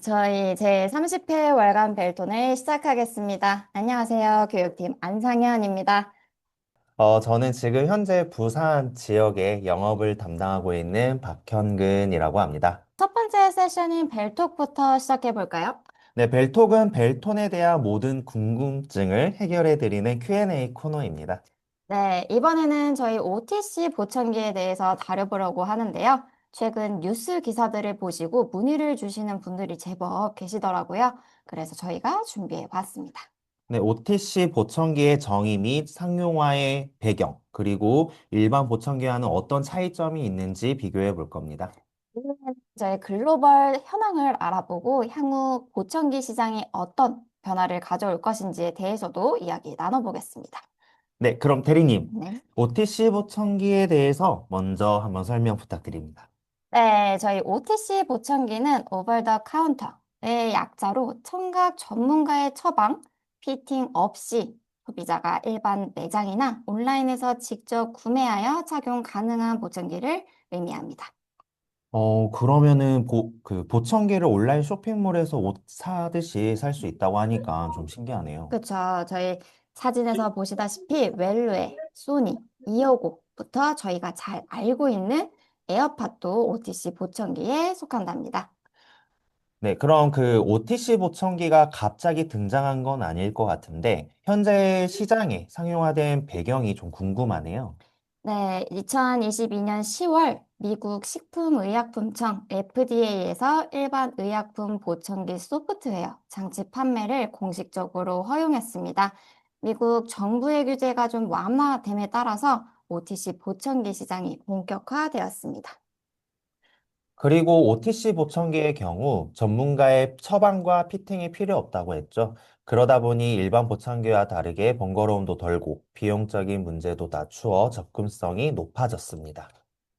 저희 제 30회 월간 벨톤을 시작하겠습니다. 안녕하세요. 교육팀 안상현입니다. 저는 지금 현재 부산 지역에 영업을 담당하고 있는 박현근이라고 합니다. 첫 번째 세션인 벨톡부터 시작해 볼까요? 네, 벨톡은 벨톤에 대한 모든 궁금증을 해결해드리는 Q&A 코너입니다. 네, 이번에는 저희 OTC 보청기에 대해서 다뤄보려고 하는데요. 최근 뉴스 기사들을 보시고 문의를 주시는 분들이 제법 계시더라고요. 그래서 저희가 준비해 봤습니다. 네, OTC 보청기의 정의 및 상용화의 배경, 그리고 일반 보청기와는 어떤 차이점이 있는지 비교해 볼 겁니다. 이번에는 저희 글로벌 현황을 알아보고 향후 보청기 시장이 어떤 변화를 가져올 것인지에 대해서도 이야기 나눠보겠습니다. 네, 그럼 대리님, 네. OTC 보청기에 대해서 먼저 한번 설명 부탁드립니다. 네, 저희 OTC 보청기는 오버 더 카운터의 약자로 청각 전문가의 처방, 피팅 없이 소비자가 일반 매장이나 온라인에서 직접 구매하여 착용 가능한 보청기를 의미합니다. 그러면은 그 보청기를 온라인 쇼핑몰에서 옷 사듯이 살 수 있다고 하니까 좀 신기하네요. 그쵸. 저희 사진에서 보시다시피 웰루에, 소니, 이어고부터 저희가 잘 알고 있는 에어팟도 OTC 보청기에 속한답니다. 네, 그럼 그 OTC 보청기가 갑자기 등장한 건 아닐 것 같은데, 현재 시장에 상용화된 배경이 좀 궁금하네요. 네, 2022년 10월 미국 식품의약품청 FDA에서 일반 의약품 보청기 소프트웨어 장치 판매를 공식적으로 허용했습니다. 미국 정부의 규제가 좀 완화됨에 따라서 OTC 보청기 시장이 본격화되었습니다. 그리고 OTC 보청기의 경우 전문가의 처방과 피팅이 필요 없다고 했죠. 그러다 보니 일반 보청기와 다르게 번거로움도 덜고 비용적인 문제도 낮추어 접근성이 높아졌습니다.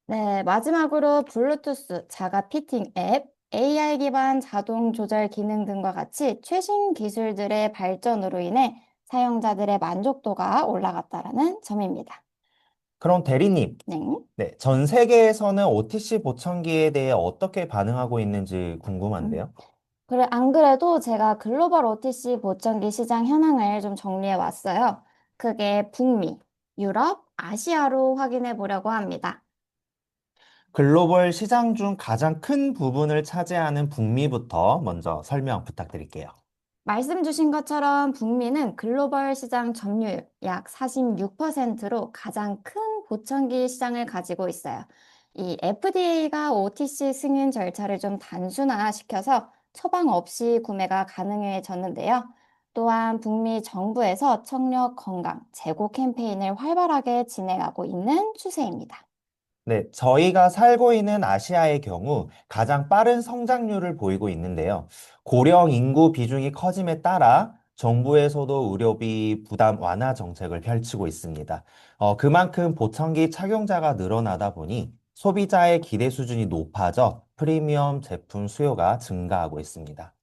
네, 마지막으로 블루투스 자가 피팅 앱, AI 기반 자동 조절 기능 등과 같이 최신 기술들의 발전으로 인해 사용자들의 만족도가 올라갔다라는 점입니다. 그럼 대리님, 네. 네, 전 세계에서는 OTC 보청기에 대해 어떻게 반응하고 있는지 음. 궁금한데요. 그래, 안 그래도 제가 글로벌 OTC 보청기 시장 현황을 좀 정리해 왔어요. 크게 북미, 유럽, 아시아로 확인해 보려고 합니다. 글로벌 시장 중 가장 큰 부분을 차지하는 북미부터 먼저 설명 부탁드릴게요. 말씀 주신 것처럼 북미는 글로벌 시장 점유율 약 46%로 가장 큰 보청기 시장을 가지고 있어요. 이 FDA가 OTC 승인 절차를 좀 단순화시켜서 처방 없이 구매가 가능해졌는데요. 또한 북미 정부에서 청력 건강 제고 캠페인을 활발하게 진행하고 있는 추세입니다. 네, 저희가 살고 있는 아시아의 경우 가장 빠른 성장률을 보이고 있는데요. 고령 인구 비중이 커짐에 따라 정부에서도 의료비 부담 완화 정책을 펼치고 있습니다. 그만큼 보청기 착용자가 늘어나다 보니 소비자의 기대 수준이 높아져 프리미엄 제품 수요가 증가하고 있습니다.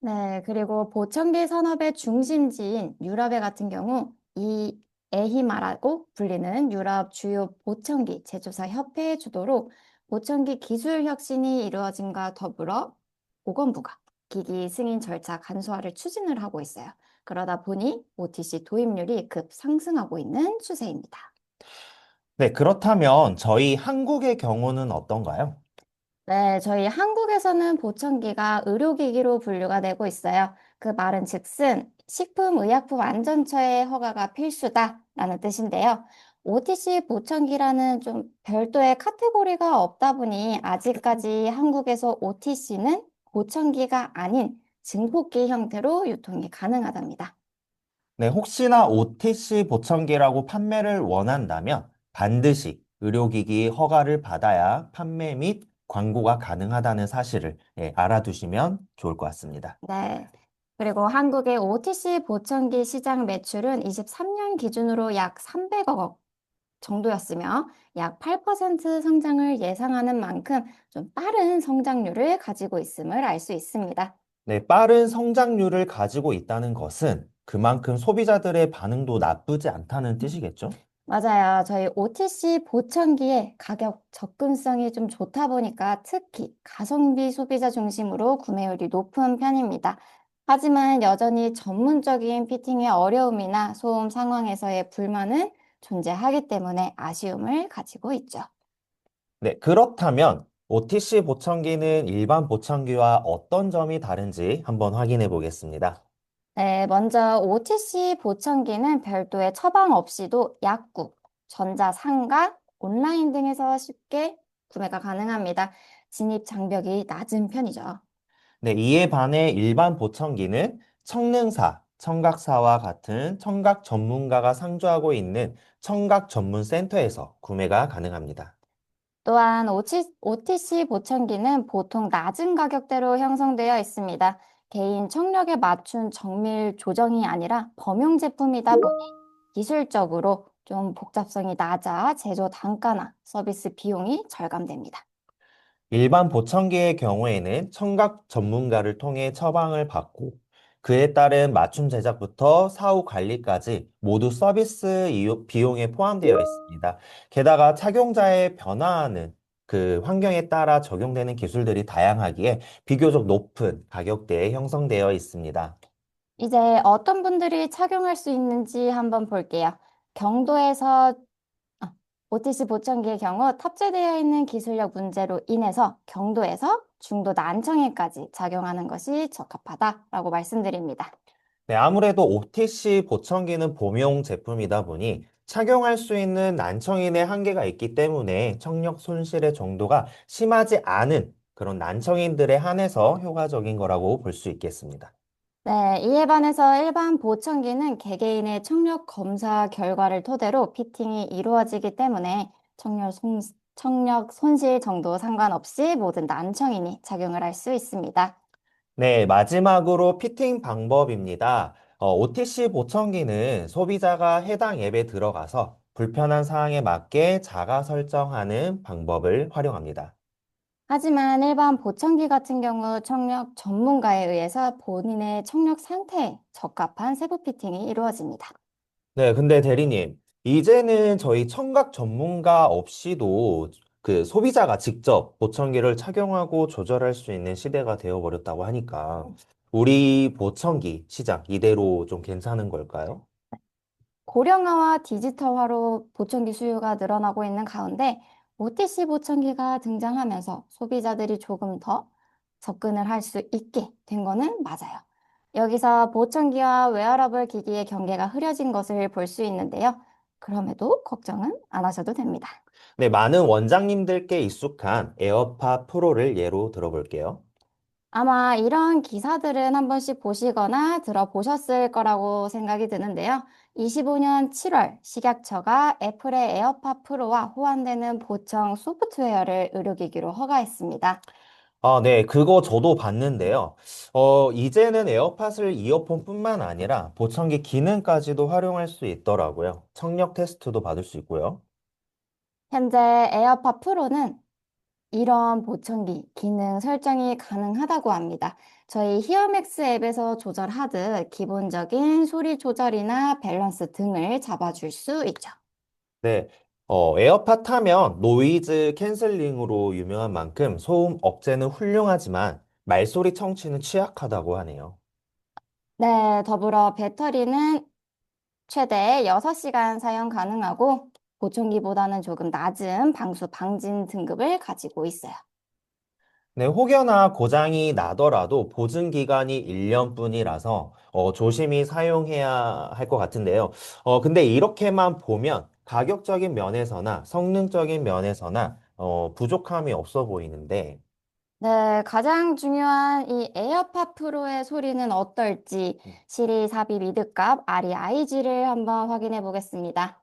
네, 그리고 보청기 산업의 중심지인 유럽의 같은 경우 이 에히마라고 불리는 유럽 주요 보청기 제조사 협회의 주도로 보청기 기술 혁신이 이루어짐과 더불어 보건부가 기기 승인 절차 간소화를 추진을 하고 있어요. 그러다 보니 OTC 도입률이 급 상승하고 있는 추세입니다. 네, 그렇다면 저희 한국의 경우는 어떤가요? 네, 저희 한국에서는 보청기가 의료기기로 분류가 되고 있어요. 그 말은 즉슨 식품의약품안전처의 허가가 필수다라는 뜻인데요. OTC 보청기라는 좀 별도의 카테고리가 없다 보니 아직까지 한국에서 OTC는 보청기가 아닌 증폭기 형태로 유통이 가능하답니다. 네, 혹시나 OTC 보청기라고 판매를 원한다면 반드시 의료기기 허가를 받아야 판매 및 광고가 가능하다는 사실을 알아두시면 좋을 것 같습니다. 네. 그리고 한국의 OTC 보청기 시장 매출은 23년 기준으로 약 300억 원 정도였으며 약 8% 성장을 예상하는 만큼 좀 빠른 성장률을 가지고 있음을 알 수 있습니다. 네, 빠른 성장률을 가지고 있다는 것은 그만큼 소비자들의 반응도 나쁘지 않다는 뜻이겠죠? 맞아요. 저희 OTC 보청기의 가격 접근성이 좀 좋다 보니까 특히 가성비 소비자 중심으로 구매율이 높은 편입니다. 하지만 여전히 전문적인 피팅의 어려움이나 소음 상황에서의 불만은 존재하기 때문에 아쉬움을 가지고 있죠. 네, 그렇다면 OTC 보청기는 일반 보청기와 어떤 점이 다른지 한번 확인해 보겠습니다. 네, 먼저 OTC 보청기는 별도의 처방 없이도 약국, 전자상가, 온라인 등에서 쉽게 구매가 가능합니다. 진입 장벽이 낮은 편이죠. 네, 이에 반해 일반 보청기는 청능사, 청각사와 같은 청각 전문가가 상주하고 있는 청각 전문 센터에서 구매가 가능합니다. 또한 OTC 보청기는 보통 낮은 가격대로 형성되어 있습니다. 개인 청력에 맞춘 정밀 조정이 아니라 범용 제품이다 보니 기술적으로 좀 복잡성이 낮아 제조 단가나 서비스 비용이 절감됩니다. 일반 보청기의 경우에는 청각 전문가를 통해 처방을 받고 그에 따른 맞춤 제작부터 사후 관리까지 모두 서비스 비용에 포함되어 있습니다. 게다가 착용자의 변화하는 그 환경에 따라 적용되는 기술들이 다양하기에 비교적 높은 가격대에 형성되어 있습니다. 이제 어떤 분들이 착용할 수 있는지 한번 볼게요. 경도에서 아, OTC 보청기의 경우 탑재되어 있는 기술력 문제로 인해서 경도에서 중도 난청에까지 작용하는 것이 적합하다라고 말씀드립니다. 네, 아무래도 OTC 보청기는 범용 제품이다 보니 착용할 수 있는 난청인의 한계가 있기 때문에 청력 손실의 정도가 심하지 않은 그런 난청인들에 한해서 효과적인 거라고 볼 수 있겠습니다. 네, 이에 반해서 일반 보청기는 개개인의 청력 검사 결과를 토대로 피팅이 이루어지기 때문에 청력 손실 정도 상관없이 모든 난청인이 착용을 할 수 있습니다. 네, 마지막으로 피팅 방법입니다. OTC 보청기는 소비자가 해당 앱에 들어가서 불편한 사항에 맞게 자가 설정하는 방법을 활용합니다. 하지만 일반 보청기 같은 경우 청력 전문가에 의해서 본인의 청력 상태에 적합한 세부 피팅이 이루어집니다. 네, 근데 대리님, 이제는 저희 청각 전문가 없이도 그 소비자가 직접 보청기를 착용하고 조절할 수 있는 시대가 되어버렸다고 하니까 우리 보청기 시장 이대로 좀 괜찮은 걸까요? 고령화와 디지털화로 보청기 수요가 늘어나고 있는 가운데 OTC 보청기가 등장하면서 소비자들이 조금 더 접근을 할 수 있게 된 거는 맞아요. 여기서 보청기와 웨어러블 기기의 경계가 흐려진 것을 볼 수 있는데요. 그럼에도 걱정은 안 하셔도 됩니다. 네, 많은 원장님들께 익숙한 에어팟 프로를 예로 들어볼게요. 아마 이런 기사들은 한 번씩 보시거나 들어보셨을 거라고 생각이 드는데요. 25년 7월 식약처가 애플의 에어팟 프로와 호환되는 보청 소프트웨어를 의료기기로 허가했습니다. 아, 네, 그거 저도 봤는데요. 이제는 에어팟을 이어폰뿐만 아니라 보청기 기능까지도 활용할 수 있더라고요. 청력 테스트도 받을 수 있고요. 현재 에어팟 프로는 이런 보청기 기능 설정이 가능하다고 합니다. 저희 히어맥스 앱에서 조절하듯 기본적인 소리 조절이나 밸런스 등을 잡아줄 수 있죠. 네, 에어팟 타면 노이즈 캔슬링으로 유명한 만큼 소음 억제는 훌륭하지만 말소리 청취는 취약하다고 하네요. 네, 더불어 배터리는 최대 6시간 사용 가능하고 보청기보다는 조금 낮은 방수 방진 등급을 가지고 있어요. 네, 혹여나 고장이 나더라도 보증 기간이 1년뿐이라서 조심히 사용해야 할 것 같은데요. 근데 이렇게만 보면 가격적인 면에서나 성능적인 면에서나 부족함이 없어 보이는데 네, 가장 중요한 이 에어팟 프로의 소리는 어떨지 시리 삽입 미드값 REIG를 한번 확인해 보겠습니다.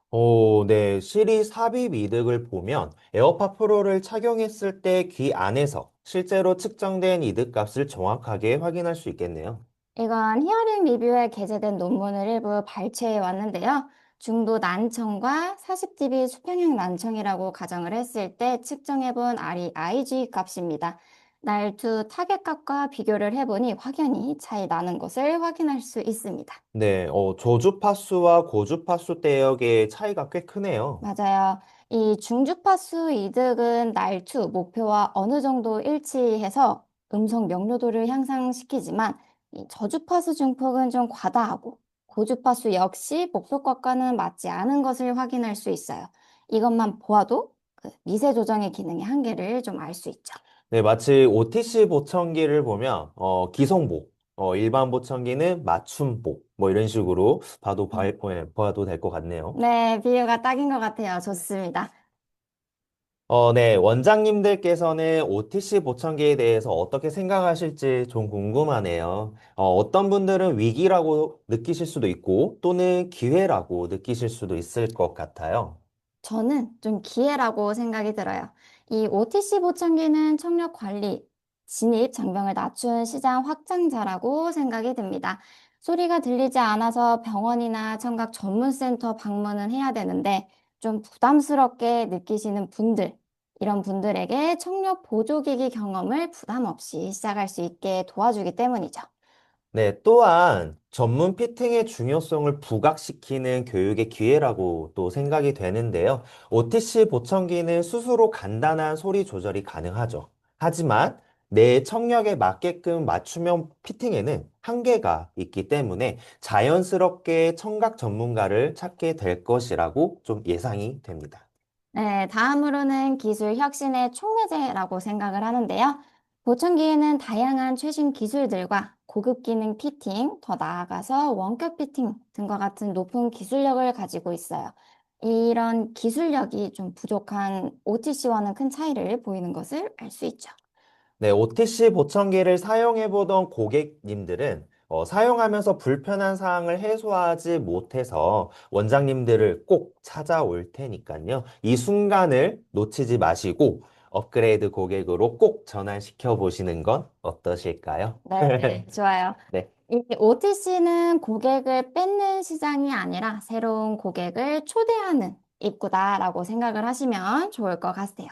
네. 시리 삽입 이득을 보면 에어팟 프로를 착용했을 때 귀 안에서 실제로 측정된 이득 값을 정확하게 확인할 수 있겠네요. 이건 히어링 리뷰에 게재된 논문을 일부 발췌해 왔는데요. 중도 난청과 40dB 수평형 난청이라고 가정을 했을 때 측정해 본 REIG 값입니다. 날투 타겟값과 비교를 해보니 확연히 차이 나는 것을 확인할 수 있습니다. 네, 저주파수와 고주파수 대역의 차이가 꽤 크네요. 맞아요. 이 중주파수 이득은 날투 목표와 어느 정도 일치해서 음성 명료도를 향상시키지만 이 저주파수 증폭은 좀 과다하고 고주파수 역시 목표값과는 맞지 않은 것을 확인할 수 있어요. 이것만 보아도 그 미세 조정의 기능의 한계를 좀 알 수 있죠. 네, 마치 OTC 보청기를 보면 기성복, 일반 보청기는 맞춤복, 뭐 이런 식으로 봐도 될 것 같네요. 네, 비유가 딱인 것 같아요. 좋습니다. 네, 원장님들께서는 OTC 보청기에 대해서 어떻게 생각하실지 좀 궁금하네요. 어떤 분들은 위기라고 느끼실 수도 있고 또는 기회라고 느끼실 수도 있을 것 같아요. 저는 좀 기회라고 생각이 들어요. 이 OTC 보청기는 청력 관리, 진입 장벽을 낮춘 시장 확장자라고 생각이 듭니다. 소리가 들리지 않아서 병원이나 청각 전문센터 방문은 해야 되는데 좀 부담스럽게 느끼시는 분들, 이런 분들에게 청력 보조기기 경험을 부담 없이 시작할 수 있게 도와주기 때문이죠. 네, 또한 전문 피팅의 중요성을 부각시키는 교육의 기회라고 또 생각이 되는데요. OTC 보청기는 스스로 간단한 소리 조절이 가능하죠. 하지만 내 청력에 맞게끔 맞춤형 피팅에는 한계가 있기 때문에 자연스럽게 청각 전문가를 찾게 될 것이라고 좀 예상이 됩니다. 네, 다음으로는 기술 혁신의 촉매제라고 생각을 하는데요. 보청기에는 다양한 최신 기술들과 고급 기능 피팅, 더 나아가서 원격 피팅 등과 같은 높은 기술력을 가지고 있어요. 이런 기술력이 좀 부족한 OTC와는 큰 차이를 보이는 것을 알 수 있죠. 네, OTC 보청기를 사용해 보던 고객님들은 사용하면서 불편한 사항을 해소하지 못해서 원장님들을 꼭 찾아올 테니까요. 이 순간을 놓치지 마시고 업그레이드 고객으로 꼭 전환시켜 보시는 건 어떠실까요? 네, 좋아요. 네. 이 OTC는 고객을 뺏는 시장이 아니라 새로운 고객을 초대하는 입구다라고 생각을 하시면 좋을 것 같아요.